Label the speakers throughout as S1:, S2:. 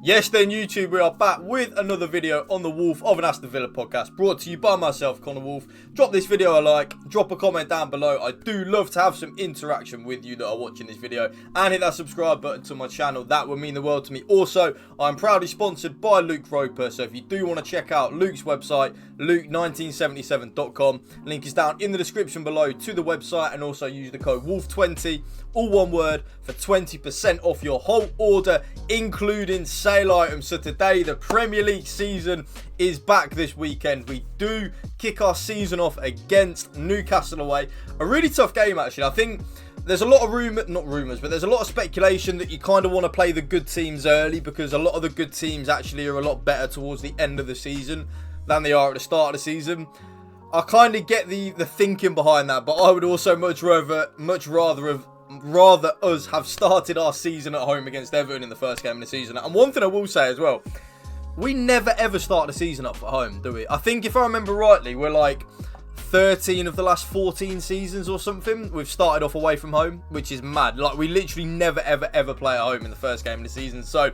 S1: Yes then YouTube, we are back with another video on the Wolf of an Aston Villa podcast, brought to you by myself, Connor Wolf. Drop this video a like, drop a comment down below. I do love to have some interaction with you that are watching this video, and hit that subscribe button to my channel. That would mean the world to me. Also, I'm proudly sponsored by Luke Roper, so if you do want to check out Luke's website, luke1977.com, link is down in the description below to the website, and also use the code WOLF20, all one word, for 20% off your whole order, including sale items. So today, the Premier League season is back this weekend. We do kick our season off against Newcastle away. A really tough game, actually. I think there's a lot of but there's a lot of speculation that you kind of want to play the good teams early, because a lot of the good teams actually are a lot better towards the end of the season than they are at the start of the season. I kind of get the thinking behind that, but I would also much rather us have started our season at home against Everton in the first game of the season. And one thing I will say as well, we never ever start the season up at home, do we? I think if I remember rightly, we're like 13 of the last 14 seasons or something we've started off away from home, which is mad. Like, we literally never ever play at home in the first game of the season. So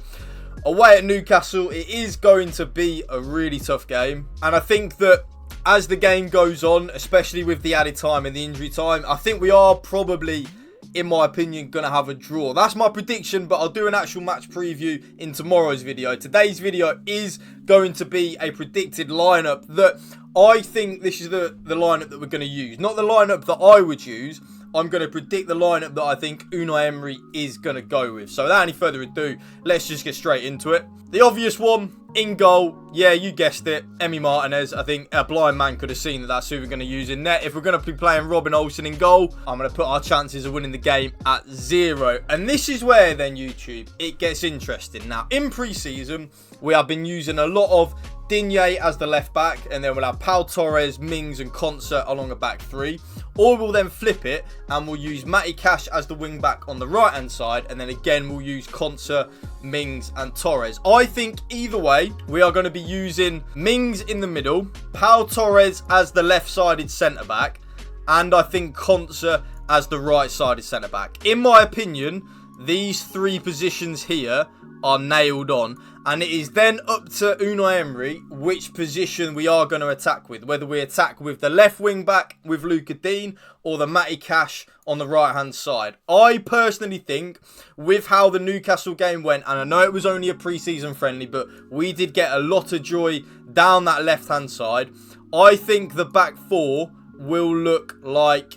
S1: away at Newcastle, it is going to be a really tough game, and I think that as the game goes on, especially with the added time and the injury time, I think we are probably, in my opinion, going to have a draw. That's my prediction, but I'll do an actual match preview in tomorrow's video. Today's video is going to be a predicted lineup that I think this is the lineup that we're going to use. Not the lineup that I would use. I'm going to predict the lineup that I think Unai Emery is going to go with. So without any further ado, let's just get straight into it. The obvious one, in goal, yeah, you guessed it, Emi Martinez. I think a blind man could have seen that that's who we're going to use in net. If we're going to be playing Robin Olsen in goal, I'm going to put our chances of winning the game at 0. And this is where then, YouTube, it gets interesting. Now, in pre-season, we have been using a lot of Digne as the left back, and then we'll have Pau Torres, Mings and Concert along a back three. Or we'll then flip it and we'll use Matty Cash as the wing back on the right hand side, and then again we'll use Concert, Mings and Torres. I think either way we are going to be using Mings in the middle, Pau Torres as the left sided centre back, and I think Concert as the right sided centre back. In my opinion, these three positions here are nailed on, and it is then up to Unai Emery which position we are going to attack with, whether we attack with the left wing back with Luca Dean or the Matty Cash on the right hand side. I personally think, with how the Newcastle game went, and I know it was only a pre-season friendly, but we did get a lot of joy down that left hand side, I think the back four will look like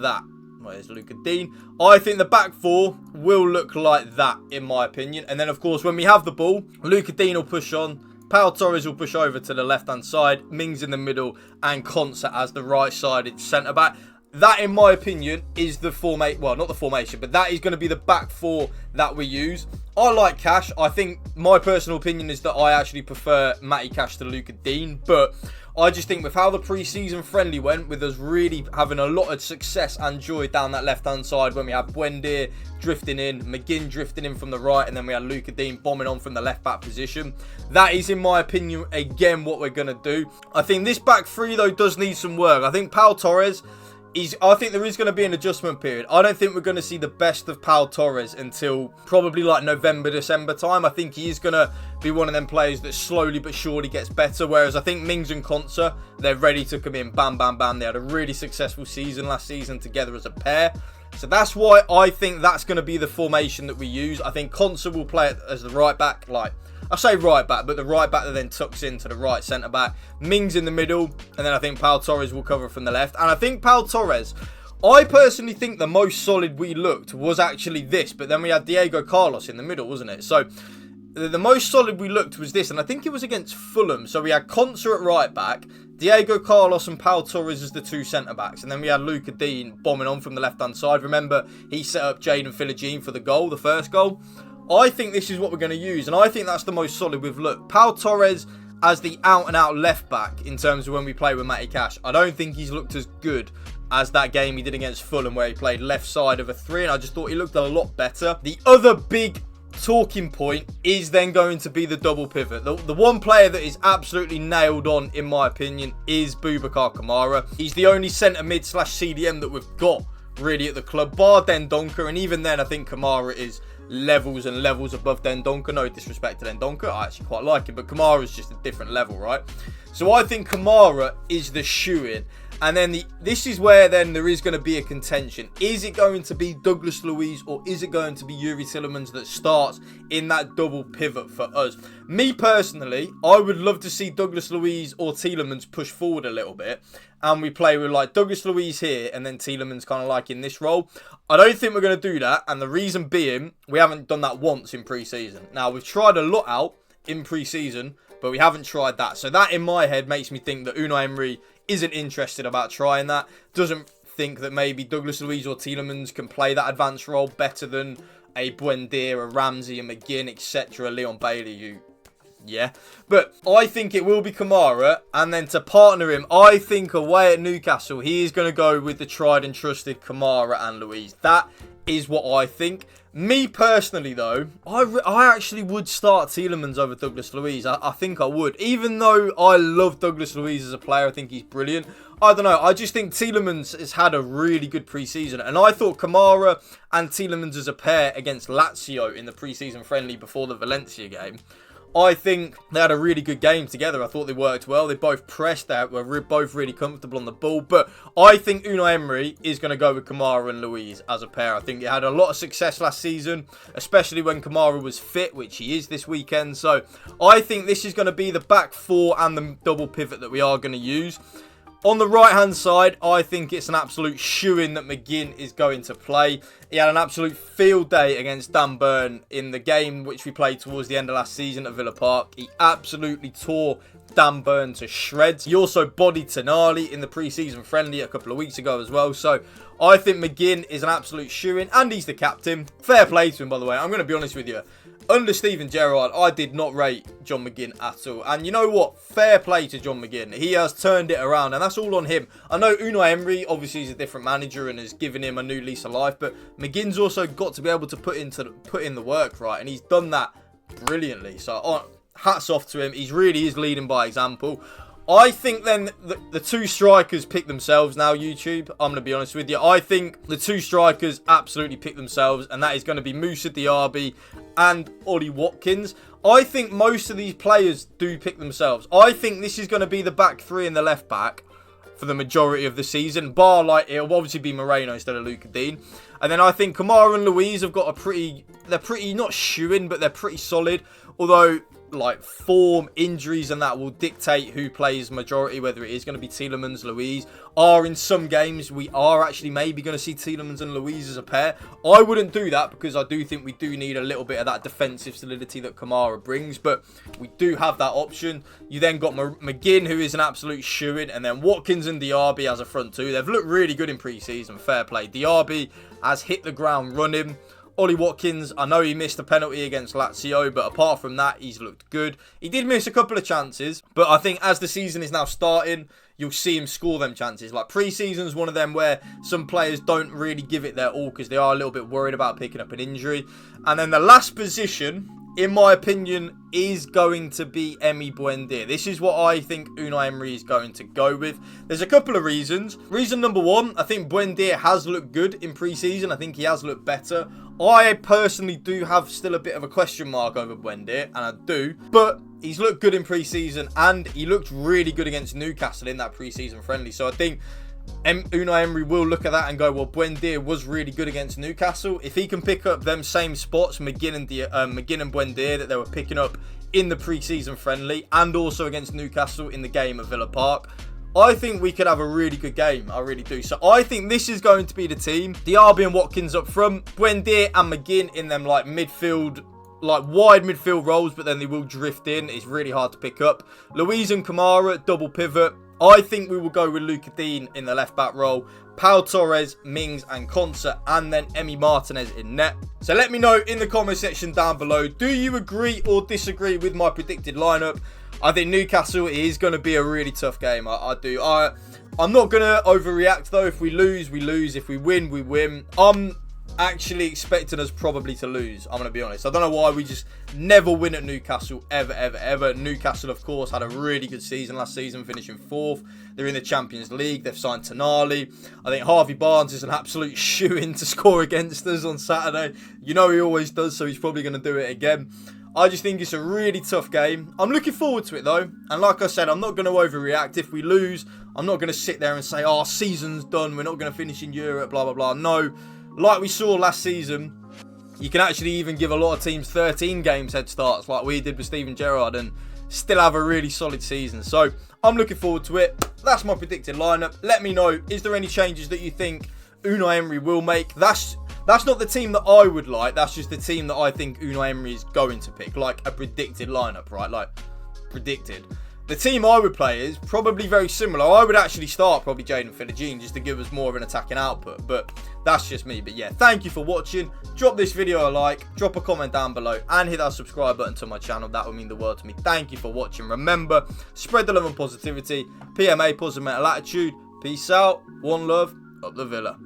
S1: that. There's Luca Dean. I think the back four will look like that, in my opinion. And then, of course, when we have the ball, Luca Dean will push on, Pau Torres will push over to the left-hand side, Mings in the middle, and Concert as the right-sided centre-back. That, in my opinion, is the formation. Well, not the formation, but that is going to be the back four that we use. I like Cash. I think my personal opinion is that I actually prefer Matty Cash to Luca Dean, but I just think with how the pre-season friendly went, with us really having a lot of success and joy down that left-hand side, when we had Buendia drifting in, McGinn drifting in from the right, and then we had Luca Dean bombing on from the left-back position. That is, in my opinion, again, what we're going to do. I think this back three, though, does need some work. I think Pau Torres, I think there is going to be an adjustment period. I don't think we're going to see the best of Pau Torres until probably like November, December time. I think he is going to be one of them players that slowly but surely gets better. Whereas I think Mings and Concert, they're ready to come in. Bam, bam, bam. They had a really successful season last season together as a pair. So that's why I think that's going to be the formation that we use. I think Concert will play it as the right back, I say right back, but the right back that then tucks into the right centre back. Mings in the middle, and then I think Pau Torres will cover from the left. And I think Pau Torres, I personally think the most solid we looked was actually this, but then we had Diego Carlos in the middle, wasn't it? So the most solid we looked was this, and I think it was against Fulham. So we had Concert at right back, Diego Carlos and Pau Torres as the two centre-backs, and then we had Luca Dean bombing on from the left-hand side. Remember, he set up Jaden Philogene for the goal, the first goal. I think this is what we're going to use, and I think that's the most solid we've looked. Pau Torres as the out-and-out left-back in terms of when we play with Matty Cash. I don't think he's looked as good as that game he did against Fulham, where he played left side of a three, and I just thought he looked a lot better. The other big talking point is then going to be the double pivot. The one player that is absolutely nailed on, in my opinion, is Boubacar Kamara. He's the only centre mid / CDM that we've got really at the club, bar Dendoncker, and even then I think Kamara is levels and levels above Dendoncker. No disrespect to Dendoncker, I actually quite like him, but Kamara's just a different level, right? So I think Kamara is the shoe-in. And then this is where then there is going to be a contention. Is it going to be Douglas Luiz or is it going to be Yuri Tielemans that starts in that double pivot for us? Me personally, I would love to see Douglas Luiz or Tielemans push forward a little bit. And we play with like Douglas Luiz here and then Tielemans kind of like in this role. I don't think we're going to do that. And the reason being, we haven't done that once in pre-season. Now, we've tried a lot out in pre-season, but we haven't tried that. So that in my head makes me think that Unai Emery isn't interested about trying that. Doesn't think that maybe Douglas Luiz or Tielemans can play that advanced role better than a Buendia, a Ramsey, a McGinn, etc. Leon Bailey, yeah. But I think it will be Kamara. And then to partner him, I think away at Newcastle, he is going to go with the tried and trusted Kamara and Luiz. That is what I think. Me personally, though, I actually would start Tielemans over Douglas Luiz. I think I would. Even though I love Douglas Luiz as a player, I think he's brilliant. I don't know. I just think Tielemans has had a really good pre-season. And I thought Kamara and Tielemans as a pair against Lazio in the pre-season friendly before the Valencia game, I think they had a really good game together. I thought they worked well. They both pressed. They were both really comfortable on the ball. But I think Unai Emery is going to go with Kamara and Luiz as a pair. I think they had a lot of success last season, especially when Kamara was fit, which he is this weekend. So I think this is going to be the back four and the double pivot that we are going to use. On the right-hand side, I think it's an absolute shoo-in that McGinn is going to play. He had an absolute field day against Dan Burn in the game which we played towards the end of last season at Villa Park. He absolutely tore Dan Burn to shreds. He also bodied Tonali in the pre-season friendly a couple of weeks ago as well. So I think McGinn is an absolute shoo-in and he's the captain. Fair play to him, by the way. I'm going to be honest with you. Under Steven Gerrard, I did not rate John McGinn at all. And you know what? Fair play to John McGinn. He has turned it around, and that's all on him. I know Unai Emery, obviously, is a different manager and has given him a new lease of life, but McGinn's also got to be able to put in the work, right? And he's done that brilliantly. So, hats off to him. He really is leading by example. I think then the two strikers pick themselves now, YouTube. I'm going to be honest with you. I think the two strikers absolutely pick themselves, and that is going to be Moussa Diaby and Ollie Watkins. I think most of these players do pick themselves. I think this is going to be the back three and the left back for the majority of the season. Bar, like, it'll obviously be Moreno instead of Luca Dean. And then I think Kamara and Luiz have got they're pretty, not shoo-in, but they're pretty solid. Although, like, form, injuries and that will dictate who plays majority, whether it is going to be Tielemans, Luiz. In some games, we are actually maybe going to see Tielemans and Luiz as a pair. I wouldn't do that because I do think we do need a little bit of that defensive solidity that Kamara brings, but we do have that option. You then got McGinn, who is an absolute shoo-in, and then Watkins and Diaby as a front two. They've looked really good in pre-season, fair play. Diaby has hit the ground running. Ollie Watkins, I know he missed a penalty against Lazio, but apart from that, he's looked good. He did miss a couple of chances, but I think as the season is now starting, you'll see him score them chances. Like, pre-season is one of them where some players don't really give it their all because they are a little bit worried about picking up an injury. And then the last position, in my opinion, is going to be Emi Buendia. This is what I think Unai Emery is going to go with. There's a couple of reasons. Reason number one, I think Buendia has looked good in pre-season. I think he has looked better. I personally do have still a bit of a question mark over Buendia, and I do. But he's looked good in pre-season, and he looked really good against Newcastle in that pre-season friendly. So I think Unai Emery will look at that and go, well, Buendia was really good against Newcastle. If he can pick up them same spots, McGinn and Buendia, that they were picking up in the pre-season friendly and also against Newcastle in the game at Villa Park, I think we could have a really good game. I really do. So I think this is going to be the team. Diaby and Watkins up front, Buendia and McGinn in them like midfield, like wide midfield roles, but then they will drift in. It's really hard to pick up. Luiz and Kamara, double pivot. I think we will go with Luca Dean in the left-back role, Pau Torres, Mings and Konsa, and then Emi Martinez in net. So let me know in the comment section down below, do you agree or disagree with my predicted lineup? I think Newcastle is going to be a really tough game. I do. I'm not going to overreact though. If we lose, we lose. If we win, we win. I'm actually expecting us probably to lose, I'm going to be honest. I don't know why we just never win at Newcastle, ever. Newcastle, of course, had a really good season last season, finishing 4th. They're in the Champions League. They've signed Tonali. I think Harvey Barnes is an absolute shoo-in to score against us on Saturday. You know he always does, so he's probably going to do it again. I just think it's a really tough game. I'm looking forward to it, though. And like I said, I'm not going to overreact. If we lose, I'm not going to sit there and say, oh, season's done. We're not going to finish in Europe, blah, blah, blah. No. Like we saw last season, you can actually even give a lot of teams 13 games head starts like we did with Steven Gerrard and still have a really solid season. So I'm looking forward to it. That's my predicted lineup. Let me know, is there any changes that you think Unai Emery will make? That's not the team that I would like. That's just the team that I think Unai Emery is going to pick. Like a predicted lineup, right? Like predicted. The team I would play is probably very similar. I would actually start probably Jaden Philogene just to give us more of an attacking output. But that's just me. But yeah, thank you for watching. Drop this video a like. Drop a comment down below. And hit that subscribe button to my channel. That would mean the world to me. Thank you for watching. Remember, spread the love and positivity. PMA, positive mental attitude. Peace out. One love. Up the Villa.